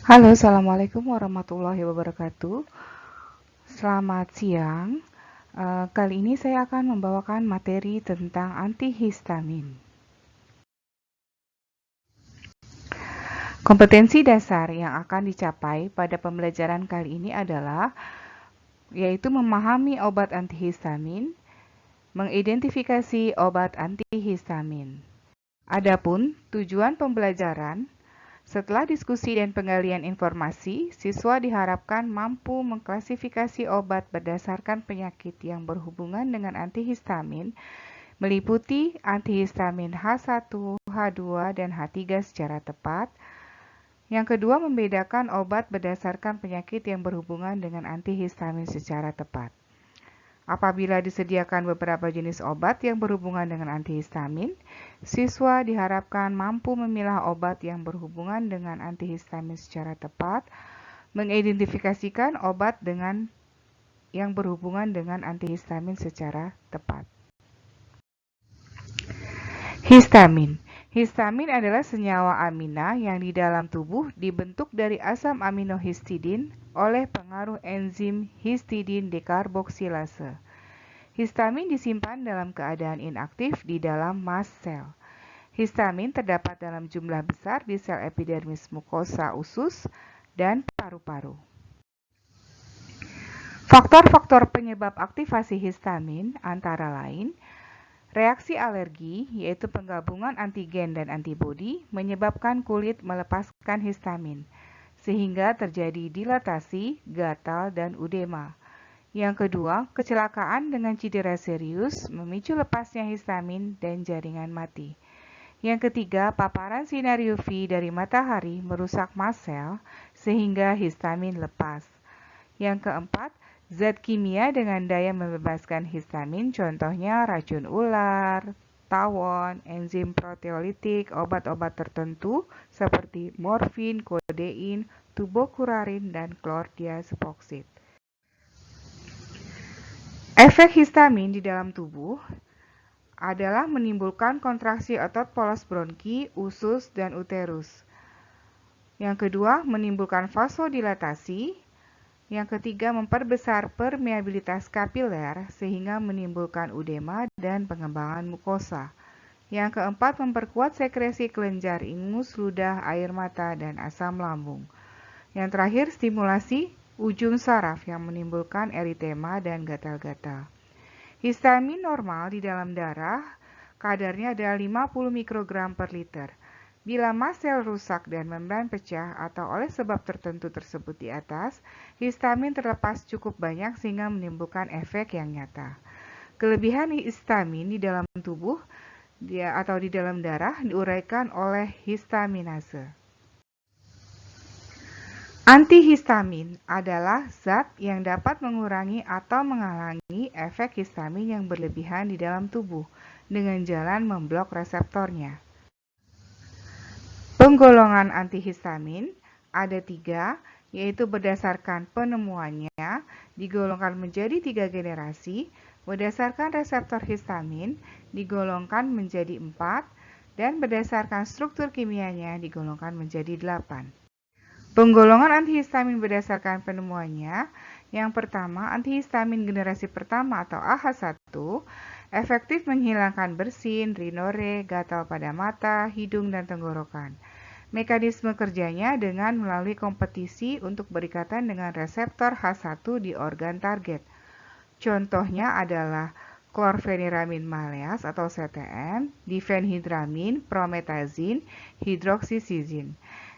Halo, Assalamualaikum warahmatullahi wabarakatuh. Selamat siang. Kali ini saya akan membawakan materi tentang antihistamin. Kompetensi dasar yang akan dicapai pada pembelajaran kali ini adalah yaitu memahami obat antihistamin, mengidentifikasi obat antihistamin. Adapun tujuan pembelajaran, setelah diskusi dan penggalian informasi, siswa diharapkan mampu mengklasifikasi obat berdasarkan penyakit yang berhubungan dengan antihistamin, meliputi antihistamin H1, H2, dan H3 secara tepat. Yang kedua, membedakan obat berdasarkan penyakit yang berhubungan dengan antihistamin secara tepat. Apabila disediakan beberapa jenis obat yang berhubungan dengan antihistamin, siswa diharapkan mampu memilah obat yang berhubungan dengan antihistamin secara tepat, mengidentifikasikan obat yang berhubungan dengan antihistamin secara tepat. Histamin. Histamin adalah senyawa amina yang di dalam tubuh dibentuk dari asam amino histidin oleh pengaruh enzim histidin dekarboksilase. Histamin disimpan dalam keadaan inaktif di dalam mast sel. Histamin terdapat dalam jumlah besar di sel epidermis mukosa usus dan paru-paru. Faktor-faktor penyebab aktivasi histamin antara lain reaksi alergi, yaitu penggabungan antigen dan antibodi, menyebabkan kulit melepaskan histamin, sehingga terjadi dilatasi, gatal, dan udema. Yang kedua, kecelakaan dengan cedera serius memicu lepasnya histamin dan jaringan mati. Yang ketiga, paparan sinar UV dari matahari merusak mast sel sehingga histamin lepas. Yang keempat, zat kimia dengan daya membebaskan histamin, contohnya racun ular, tawon, enzim proteolitik, obat-obat tertentu seperti morfin, kodein, tubokurarin, dan klordiazepoksid. Efek histamin di dalam tubuh adalah menimbulkan kontraksi otot polos bronki, usus, dan uterus. Yang kedua, menimbulkan vasodilatasi. Yang ketiga, memperbesar permeabilitas kapiler sehingga menimbulkan udema dan pengembangan mukosa. Yang keempat, memperkuat sekresi kelenjar ingus, ludah, air mata, dan asam lambung. Yang terakhir, stimulasi ujung saraf yang menimbulkan eritema dan gatal-gatal. Histamin normal di dalam darah kadarnya adalah 50 mikrogram per liter. Bila mast sel rusak dan membran pecah atau oleh sebab tertentu tersebut di atas, histamin terlepas cukup banyak sehingga menimbulkan efek yang nyata. Kelebihan histamin di dalam tubuh atau di dalam darah diuraikan oleh histaminase. Antihistamin adalah zat yang dapat mengurangi atau menghalangi efek histamin yang berlebihan di dalam tubuh dengan jalan memblok reseptornya. Penggolongan antihistamin ada 3, yaitu berdasarkan penemuannya digolongkan menjadi 3 generasi, berdasarkan reseptor histamin digolongkan menjadi 4, dan berdasarkan struktur kimianya digolongkan menjadi 8. Penggolongan antihistamin berdasarkan penemuannya, yang pertama, antihistamin generasi pertama atau AH1 efektif menghilangkan bersin, rinore, gatal pada mata, hidung, dan tenggorokan. Mekanisme kerjanya dengan melalui kompetisi untuk berikatan dengan reseptor H1 di organ target. Contohnya adalah klorfeniramin maleas atau CTM, difenhidramin, prometazin, hidroksisizin.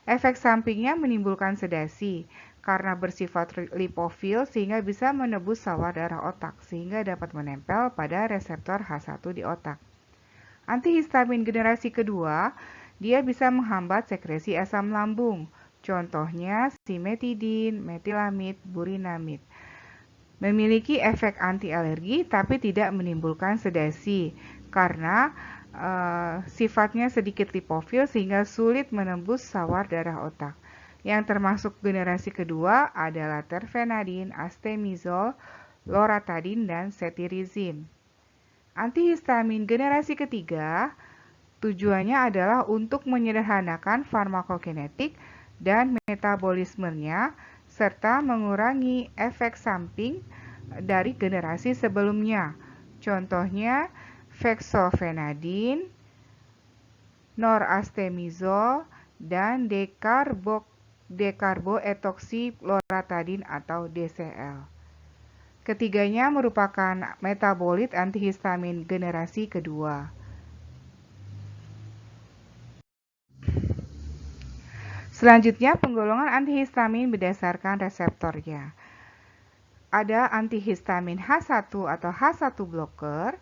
Efek sampingnya menimbulkan sedasi karena bersifat lipofil sehingga bisa menebus sawar darah otak sehingga dapat menempel pada reseptor H1 di otak. Antihistamin generasi kedua, dia bisa menghambat sekresi asam lambung. Contohnya simetidin, metilamid, burinamid. Memiliki efek anti-alergi tapi tidak menimbulkan sedasi karena sifatnya sedikit lipofil sehingga sulit menembus sawar darah otak. Yang termasuk generasi kedua adalah terfenadin, astemizol, loratadin, dan cetirizine. Antihistamin generasi ketiga tujuannya adalah untuk menyederhanakan farmakokinetik dan metabolismenya, serta mengurangi efek samping dari generasi sebelumnya. Contohnya, fexofenadin, norastemizol, dan dekarboetoksiloratadin atau DCL. Ketiganya merupakan metabolit antihistamin generasi kedua. Selanjutnya, penggolongan antihistamin berdasarkan reseptornya. Ada antihistamin H1 atau H1 blocker,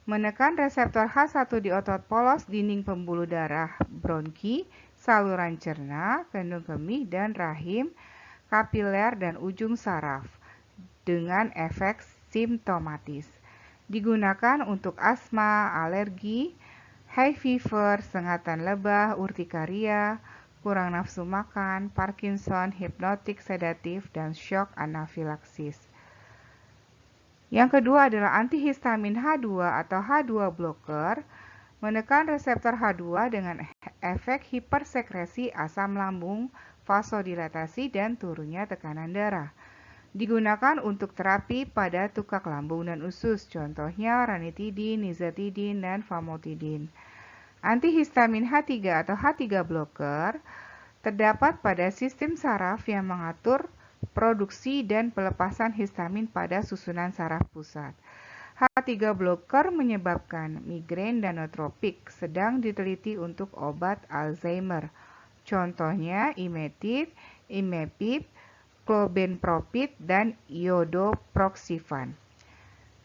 menekan reseptor H1 di otot polos dinding pembuluh darah bronki, saluran cerna, kandung kemih, dan rahim, kapiler, dan ujung saraf, dengan efek simptomatis. Digunakan untuk asma, alergi, high fever, sengatan lebah, urtikaria, kurang nafsu makan, Parkinson, hipnotik sedatif, dan shock anafilaksis. Yang kedua adalah antihistamin H2 atau H2 blocker, menekan reseptor H2 dengan efek hipersekresi asam lambung, vasodilatasi, dan turunnya tekanan darah. Digunakan untuk terapi pada tukak lambung dan usus, contohnya ranitidin, nizatidin, dan famotidin. Antihistamin H3 atau H3 blocker terdapat pada sistem saraf yang mengatur produksi dan pelepasan histamin pada susunan saraf pusat. H3 blocker menyebabkan migrain dan nootropik, sedang diteliti untuk obat Alzheimer. Contohnya imetid, imepib, clobenpropid, dan iodoproxifan.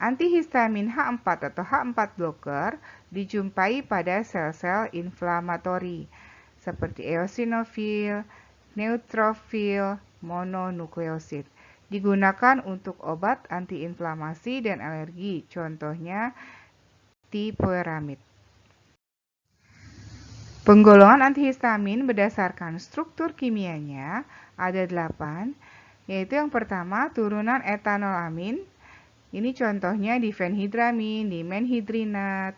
Antihistamin H4 atau H4 blocker dijumpai pada sel-sel inflamatori seperti eosinofil, neutrofil, mononukleosid. Digunakan untuk obat antiinflamasi dan alergi, contohnya topiramate. Penggolongan antihistamin berdasarkan struktur kimianya ada 8, yaitu yang pertama turunan etanolamin. Ini contohnya difenhidramin, dimenhidrinat,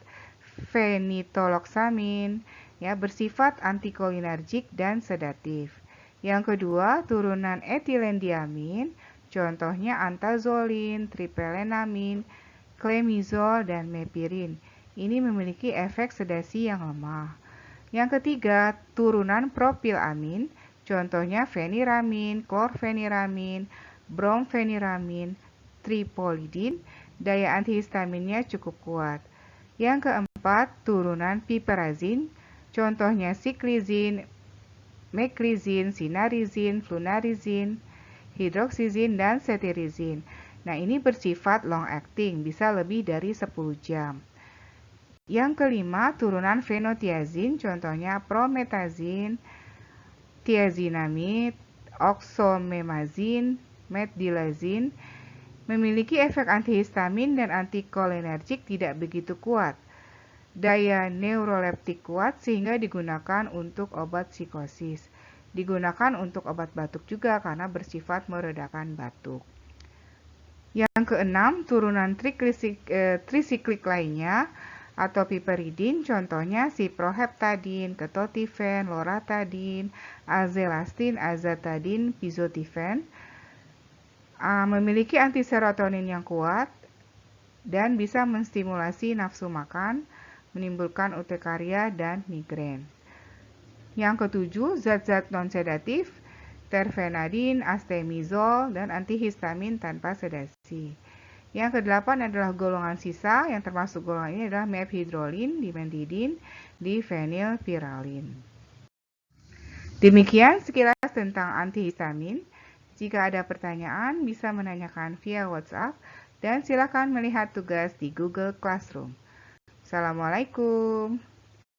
fenitoloksamin, ya, bersifat antikolinergik dan sedatif. Yang kedua, turunan etilendiamin, contohnya antazolin, tripelenamin, clemizol, dan mepirin. Ini memiliki efek sedasi yang lemah. Yang ketiga, turunan propilamin, contohnya feniramin, klorfeniramin, bromfeniramin, tripolidin, daya antihistaminnya cukup kuat. Yang keempat, turunan piperazin, contohnya siklizin, mekrizin, sinarizin, flunarizin, hidroksizin, dan cetirizin. Nah, ini bersifat long acting, bisa lebih dari 10 jam. Yang kelima, turunan fenotiazin, contohnya prometazin, tiazinamid, oxomemazin, metdilazin, memiliki efek antihistamin dan antikolinergik tidak begitu kuat. Daya neuroleptik kuat sehingga digunakan untuk obat psikosis. Digunakan untuk obat batuk juga karena bersifat meredakan batuk. Yang keenam, turunan trisiklik lainnya atau piperidin, contohnya ciproheptadin, ketotifen, loratadin, azelastin, azatadin, pizotifen, memiliki antiserotonin yang kuat dan bisa menstimulasi nafsu makan, menimbulkan urtikaria dan migrain. Yang ketujuh, zat-zat non-sedatif, terfenadin, astemizol, dan antihistamin tanpa sedasi. Yang kedelapan adalah golongan sisa, yang termasuk golongan ini adalah methidrolin, dimethidin, difenilpiralin. Demikian sekilas tentang antihistamin. Jika ada pertanyaan, bisa menanyakan via WhatsApp, dan silakan melihat tugas di Google Classroom. Assalamualaikum.